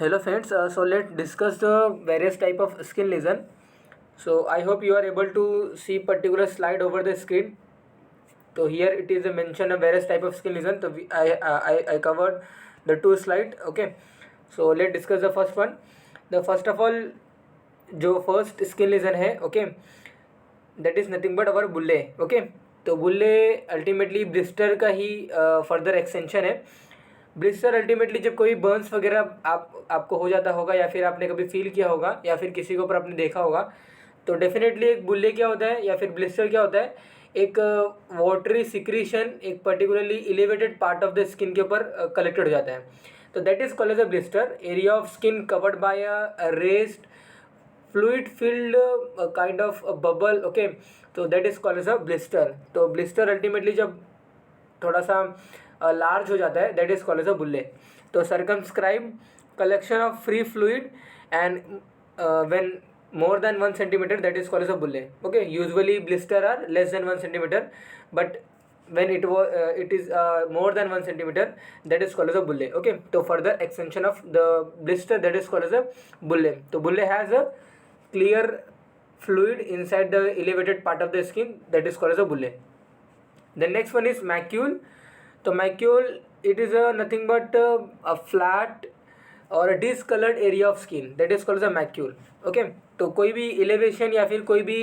Hello friends, so let's discuss the various type of skin lesion. So I hope you are able to see particular slide over the screen. So here it is a mention of various type of skin lesion. So I covered the two slide. Okay, so let's discuss the first one. The first of all जो first skin lesion है okay that is nothing but our bullae okay. तो bullae ultimately blister का ही further extension है. Blister ultimately जब कोई Burns वगैरह आपको हो जाता होगा या फिर आपने कभी फील किया होगा या फिर किसी के ऊपर आपने देखा होगा तो डेफिनेटली एक बुल्ले क्या होता है या फिर ब्लिस्टर क्या होता है, एक वाटरी सिक्रीशन एक particularly elevated part of the skin के ऊपर कलेक्टेड हो जाता है. तो that is called as a blister. Area of skin covered by a raised fluid filled kind of bubble okay. तो that is called as a blister. तो blister ultimately जब थोड़ा सा लार्ज हो जाता है that is called as a bulla. तो circumscribed collection of free fluid and when more than 1 centimeter that is called as a bulle. Okay, usually blister are less than 1 centimeter, but when it is more than 1 centimeter that is called as a bulle. Okay, so further extension of the blister that is called as a bulle. So bulle has a clear fluid inside the elevated part of the skin that is called as a bulle. The next one is macule. So macule it is a nothing but a flat और discoloured area of skin that is called as a macule. Okay, तो कोई भी elevation या फिर कोई भी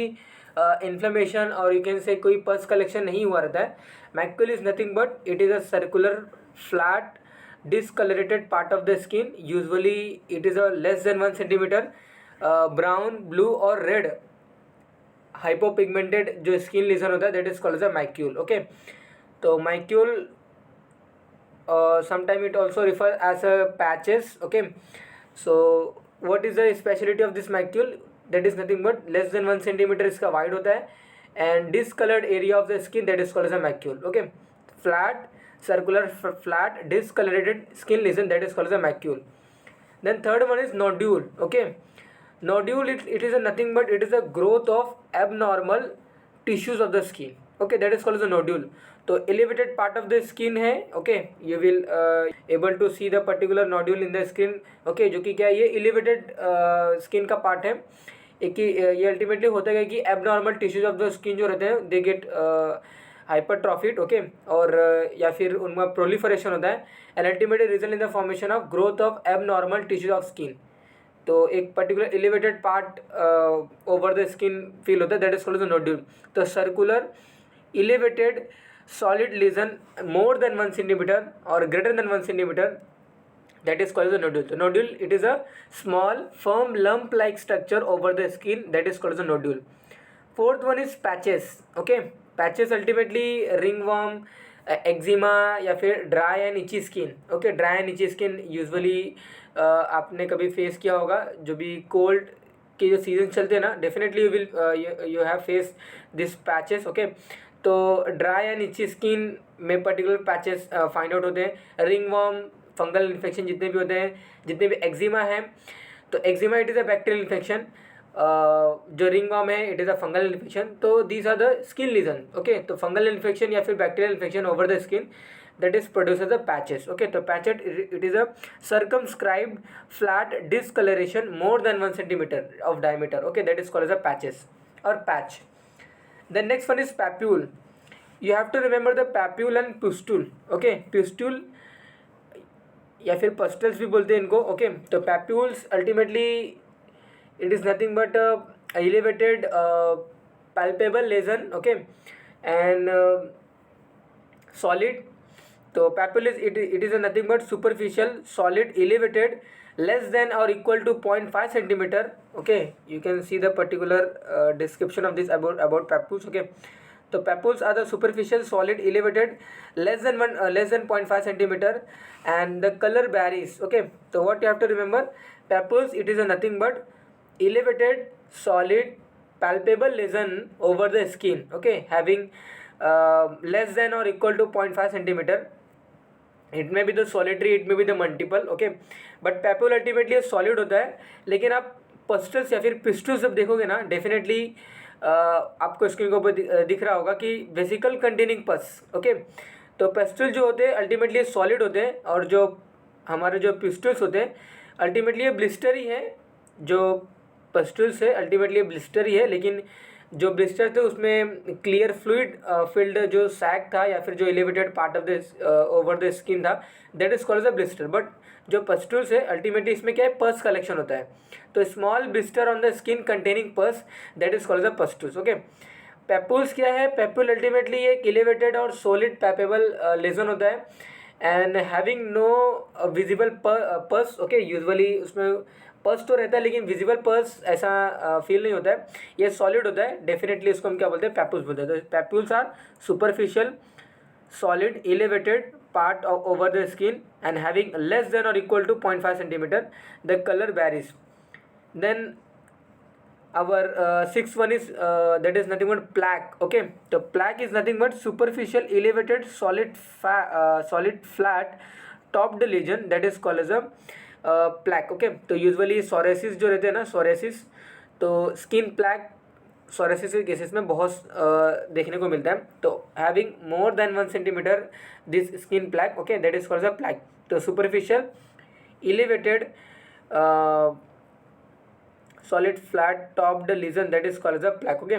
inflammation और you can say कोई पस कलेक्शन नहीं हुआ रहता है. Macule is nothing but it is a circular flat discoloured part of the skin. Usually it is a less than 1 centimetre brown blue और रेड हाइपोपिगमेंटेड जो स्किन लीजन होता है that is called as a macule. Okay, तो macule sometime it also refer as a patches. Okay, so what is the speciality of this macule? That is nothing but less than 1 centimeter इसका wide होता है and discolored area of the skin that is called as a macule. Okay, flat circular flat discolorated skin lesion that is called as a macule. Then third one is nodule. Okay, nodule it is a nothing but it is a growth of abnormal tissues of the skin. Okay, that is called as a nodule. तो elevated part of the skin है. okay, you will able to see the particular nodule in the skin. okay, जो कि क्या है, ये elevated skin का part है. एक कि ये अल्टीमेटली होता है कि abnormal tissues of the skin जो रहते हैं दे गेट हाइपरट्रॉफिड. ओके, और या फिर उनका प्रोलिफरेशन होता है and ultimately result in the formation of growth of abnormal tissues of skin. तो एक particular elevated part over the skin feel होता है that is called the nodule. तो circular elevated solid lesion more than 1 centimeter or greater than 1 centimeter that is called as a nodule. The nodule it is a small firm lump like structure over the skin that is called as a nodule. Fourth one is patches. okay, patches ultimately ringworm eczema या फिर dry and इची skin. Okay, dry and इची skin usually आपने कभी face किया होगा जो भी cold के जो सीजन चलते हैं ना definitely you will you have face this patches. Okay, तो ड्राई एंड इची स्किन में पर्टिकुलर पैचेस फाइंड आउट होते हैं. रिंगवर्म फंगल इन्फेक्शन जितने भी होते हैं, जितने भी एक्जिमा है, तो eczema it is a bacterial infection. जो रिंगवर्म है it is a fungal infection. तो these are the skin lesion. Okay, तो फंगल इन्फेक्शन या फिर bacterial infection over the skin that is produces the patches. okay, तो patchet it is a circumscribed flat discoloration more than 1 centimeter of diameter. okay, that is called as a patches or patch. The next one is papule. You have to remember the papule and pustule. okay, pustule या फिर pustules भी बोलते हैं इनको. okay, तो papules ultimately it is nothing but elevated palpable lesion. okay, and solid. तो papule is it is a nothing but superficial solid elevated less than or equal to 0.5 centimeter. okay, you can see the particular description of this about papules. okay, so papules are the superficial solid elevated less than 0.5 centimeter and the color varies. okay, so what you have to remember, papules it is a nothing but elevated solid palpable lesion over the skin. okay, having less than or equal to 0.5 centimeter. It may be the solitary, it may be the multiple. Okay, but papule ultimately solid होता है. लेकिन आप पस्टल्स या फिर pistols जब देखोगे ना definitely आपको स्क्रीन के ऊपर दिख रहा होगा कि वेसिकल कंटेनिंग पस. ओके, तो पेस्टल जो होते हैं अल्टीमेटली सॉलिड होते हैं और जो हमारे जो पिस्टल्स होते हैं अल्टीमेटली ये ब्लिस्टर ही है, जो पस्टुल्स है अल्टीमेटली ये ब्लिस्टर ही है, लेकिन जो ब्लिस्टर थे उसमें क्लियर फ्लूइड फिल्ड जो सैक था या फिर जो elevated part of the over the skin था, that is called the blister. But जो पस्टुल्स है अल्टीमेटली इसमें क्या है, पस कलेक्शन होता है, तो small blister on the skin containing pus, that is called the pustules. Okay, papules क्या है, पेपुल अल्टीमेटली एक एलिवेटेड और सॉलिड पैपेबल लेजन होता है and having no visible pus. Okay, usually उसमें पस तो रहता है लेकिन विजिबल पस ऐसा फील नहीं होता है, ये सॉलिड होता है, डेफिनेटली इसको हम क्या बोलते हैं, पैपुल्स बोलते हैं। तो papules are superficial solid elevated part over the skin and having less than or equal to 0.5 centimeter. The color varies. Then our sixth one is that is nothing but plaque. Okay, so plaque is nothing but superficial elevated solid flat topped lesion, that is called as a plaque. Okay, तो usually psoriasis जो रहते हैं ना, psoriasis, तो skin plaque psoriasis के cases में बहुत देखने को मिलता है। तो having more than 1 centimetre this skin plaque, okay, that is called a plaque. तो superficial elevated solid flat topped lesion, that is called a plaque. Okay,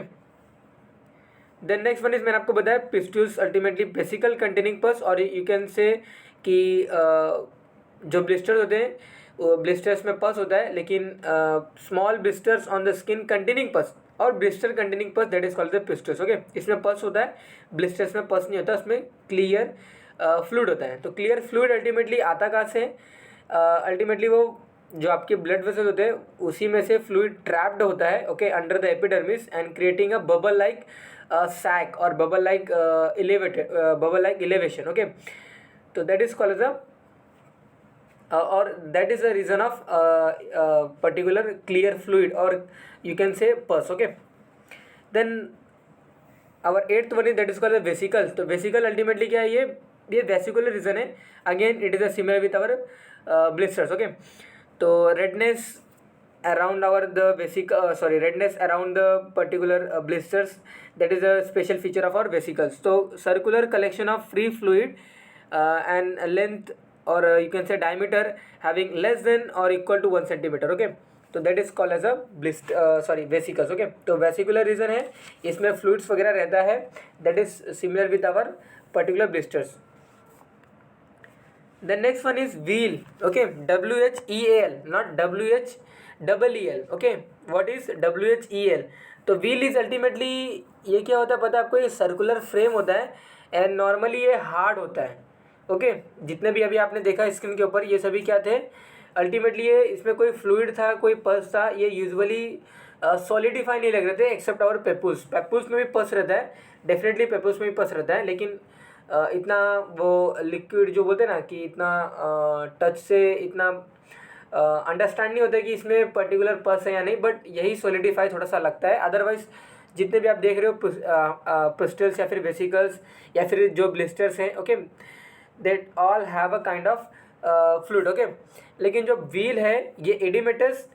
then next one is, मैंने आपको बताया पिस्टुल्स अल्टीमेटली वेसिकल कंटेनिंग पस, और you can say कि जो blisters होते हैं ब्लिस्टर्स में पस होता है, लेकिन small blisters on the skin containing पस और blister containing pus, that is called the pistols. Okay, इसमें पस होता है, ब्लिस्टर्स में पस नहीं होता, उसमें क्लियर फ्लूइड होता है। तो क्लियर फ्लूइड अल्टीमेटली आता कहाँ से, अल्टीमेटली वो जो आपके ब्लड वेसल्स होते हैं उसी में से फ्लूइड ट्रैप्ड होता है, okay, under the epidermis and creating a bubble like sac और बबल लाइक इलेवेशन। ओके, तो that is called the or that is the reason of particular clear fluid, or you can say pus. Okay, then our eighth one is that is called the vesicles. तो vesicle ultimately क्या है, ये vesicular region है, again it is a similar with our blisters. Okay, तो redness around our the redness around the particular blisters, that is a special feature of our vesicles. So circular collection of free fluid and length or you can say diameter having less than or equal to 1 centimeter. Okay, तो that is called as a vesicles. Okay, तो vesicular region है, इसमें fluids वगैरह रहता है, that is similar with our particular blisters. The next one is wheal. Okay, WHEAL, not WHEEL. Okay, what is WHEL? तो wheal is ultimately ये क्या होता है पता है आपको, ये सर्कुलर फ्रेम होता है एंड नॉर्मली ये हार्ड होता है। ओके, जितने भी अभी आपने देखा स्किन के ऊपर, ये सभी क्या थे, अल्टीमेटली ये इसमें कोई फ्लूइड था, कोई पस था, ये यूजुअली सॉलिडिफाई नहीं लग रहे थे एक्सेप्ट आवर पेपुल्स। पेपुल्स में भी पस रहता है, डेफिनेटली पेपुल्स में भी पस रहता है, लेकिन इतना वो लिक्विड जो बोलते हैं ना कि इतना टच से इतना अंडरस्टैंड नहीं होता है कि इसमें पर्टिकुलर पस है या नहीं, बट यही सॉलिडिफाई थोड़ा सा लगता है। अदरवाइज जितने भी आप देख रहे हो पिस्टल्स या फिर वेसिकल्स या फिर जो ब्लिस्टर्स हैं, okay, that all have a kind of fluid. Okay, लेकिन जो व्हील है ये एडिमेटस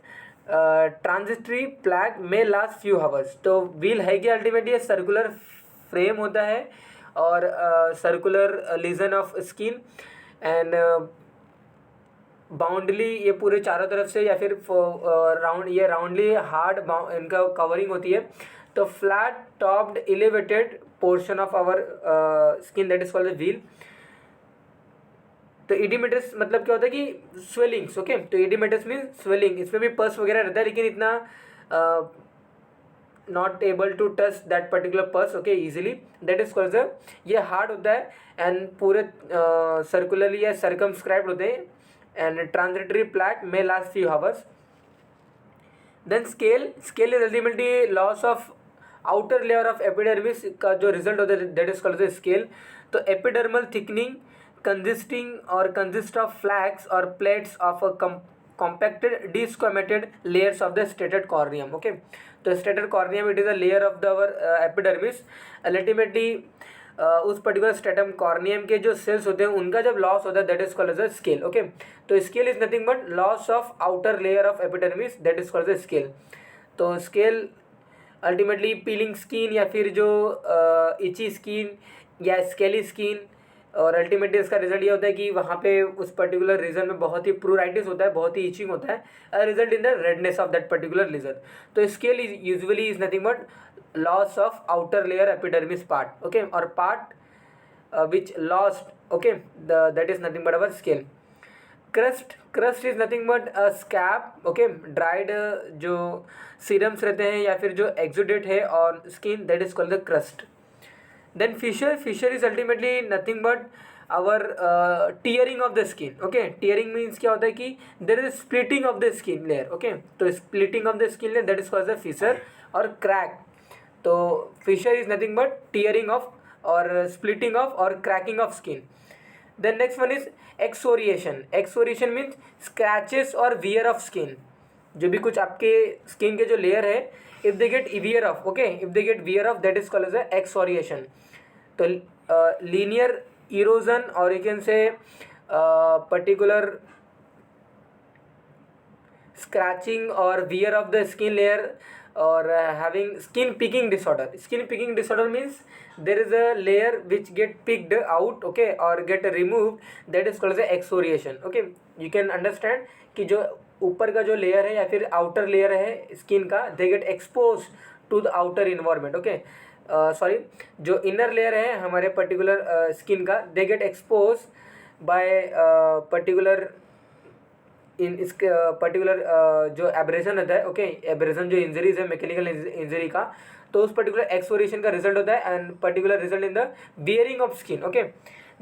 ट्रांजिटरी प्लैक में लास्ट फ्यू हावर्स। तो व्हील है कि अल्टीमेटली ये सर्कुलर फ्रेम होता है और circular lesion of skin and बाउंडली ये पूरे चारों तरफ से या फिर राउंड ये राउंडली हार्ड इनका कवरिंग होती है। तो flat topped elevated portion of our skin, that is called the wheal. तो इडिमेटस मतलब क्या होता है कि स्वेलिंग्स। ओके, तो इडिमेटस मीन स्वेलिंग, इसमें भी पस वगैरह रहता है लेकिन इतना not able to touch that particular pus, okay, easily, that is called the, ये हार्ड होता है एंड पूरे सर्कुलरली या सर्कमस्क्राइब्ड होते हैं एंड ट्रांजिटरी प्लैक में last few hours. Then scale is ultimately loss of outer layer of epidermis का जो रिजल्ट होता है, that is called the scale. तो epidermal thickening consist of flaques or plates of a compacted desquamated layers of the stated corneum. Okay, तो stated corneum it is a layer of the our epidermis. Ultimately उस particular stratum corneum के जो sales होते हैं उनका जब loss होता है, that is called as a scale. Okay, तो scale is nothing but loss of outer layer of epidermis, that is called as scale. तो स्केल अल्टीमेटली पीलिंग स्किन या फिर जो इची स्किन या स्केली स्किन और ultimately इसका result ये होता है कि वहाँ पे उस पर्टिकुलर रीजन में बहुत ही प्रूराइटिस होता है, बहुत ही इचिंग होता है, result in the redness of that particular region. तो scale is usually is nothing but loss of outer layer epidermis part, okay, और part which lost, okay, that is nothing but our scale. Crust is nothing but a scab, okay, dried जो serums रहते हैं या फिर जो exudate है on skin, that is called the crust. Then fissure is ultimately nothing but our tearing of the skin, okay. Tearing means क्या होता है कि there is splitting of the skin layer, okay. तो splitting of the skin layer, that is called the fissure और crack. तो fissure is nothing but tearing of or splitting of or cracking of skin. Then next one is excoriation. Excoriation means scratches or wear of skin. जो भी कुछ आपके skin के जो layer है, if they get wear off, okay, if they get wear off, that is called as a excoriation. तो linear erosion or you can say particular scratching or wear of the skin layer or having skin picking disorder. Skin picking disorder means there is a layer which get picked out, okay, or get removed, that is called as excoriation, okay. You can understand कि जो ऊपर का जो layer है या फिर outer layer है skin का, they get exposed to the outer environment, okay. Sorry, जो इनर लेयर है हमारे पर्टिकुलर स्किन का, they get exposed by particular in इस पर्टिकुलर जो एब्रेशन होता है, ओके, एब्रेशन जो इंजरीज है मैकेनिकल इंजरी का, तो उस पर्टिकुलर एक्सपोरेशन का रिजल्ट होता है and particular result in the baring of skin, okay.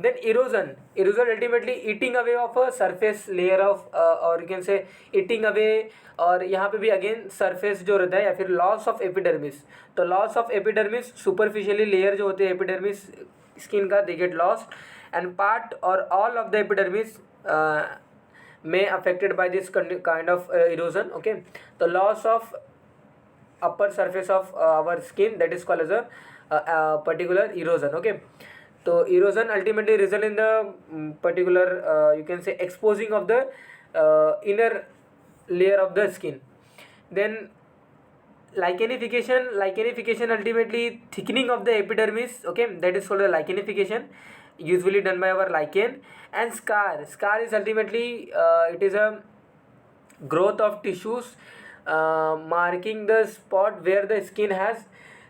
Then erosion ultimately eating away of a surface layer of और you can say eating away, और यहाँ पे भी अगेन सरफेस जो रहता है, या फिर लॉस ऑफ एपिडर्मिस. तो loss of epidermis, superficially layer जो होते हैं एपिडर्मिस स्किन का, they get lost and part और all of the epidermis may affected by this kind of erosion, okay. The loss of upper surface of our skin, that is called as a particular erosion, okay. So erosion ultimately result in the particular you can say exposing of the inner layer of the skin. Then lichenification ultimately thickening of the epidermis, okay, that is called a lichenification, usually done by our lichen. And scar is ultimately it is a growth of tissues marking the spot where the skin has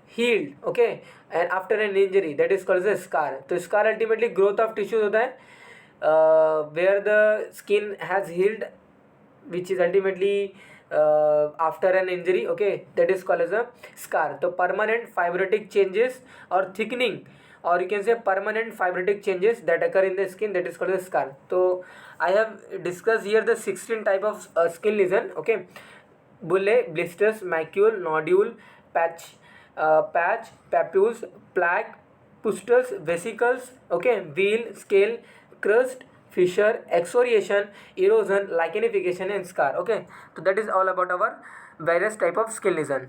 healed, okay, and after an injury, that is called as a scar. तो scar ultimately growth of tissues होता है where the skin has healed, which is ultimately after an injury, okay, that is called as a scar. तो permanent fibrotic changes or thickening, or you can say permanent fibrotic changes that occur in the skin, that is called as scar. So I have discussed here the 16 type of skin lesion, okay. Bullae, blisters, macule, nodule, patch, papules, plaque, pustules, vesicles, okay, wheal, scale, crust, fissure, excoriation, erosion, lichenification and scar, okay. So that is all about our various type of skin lesion.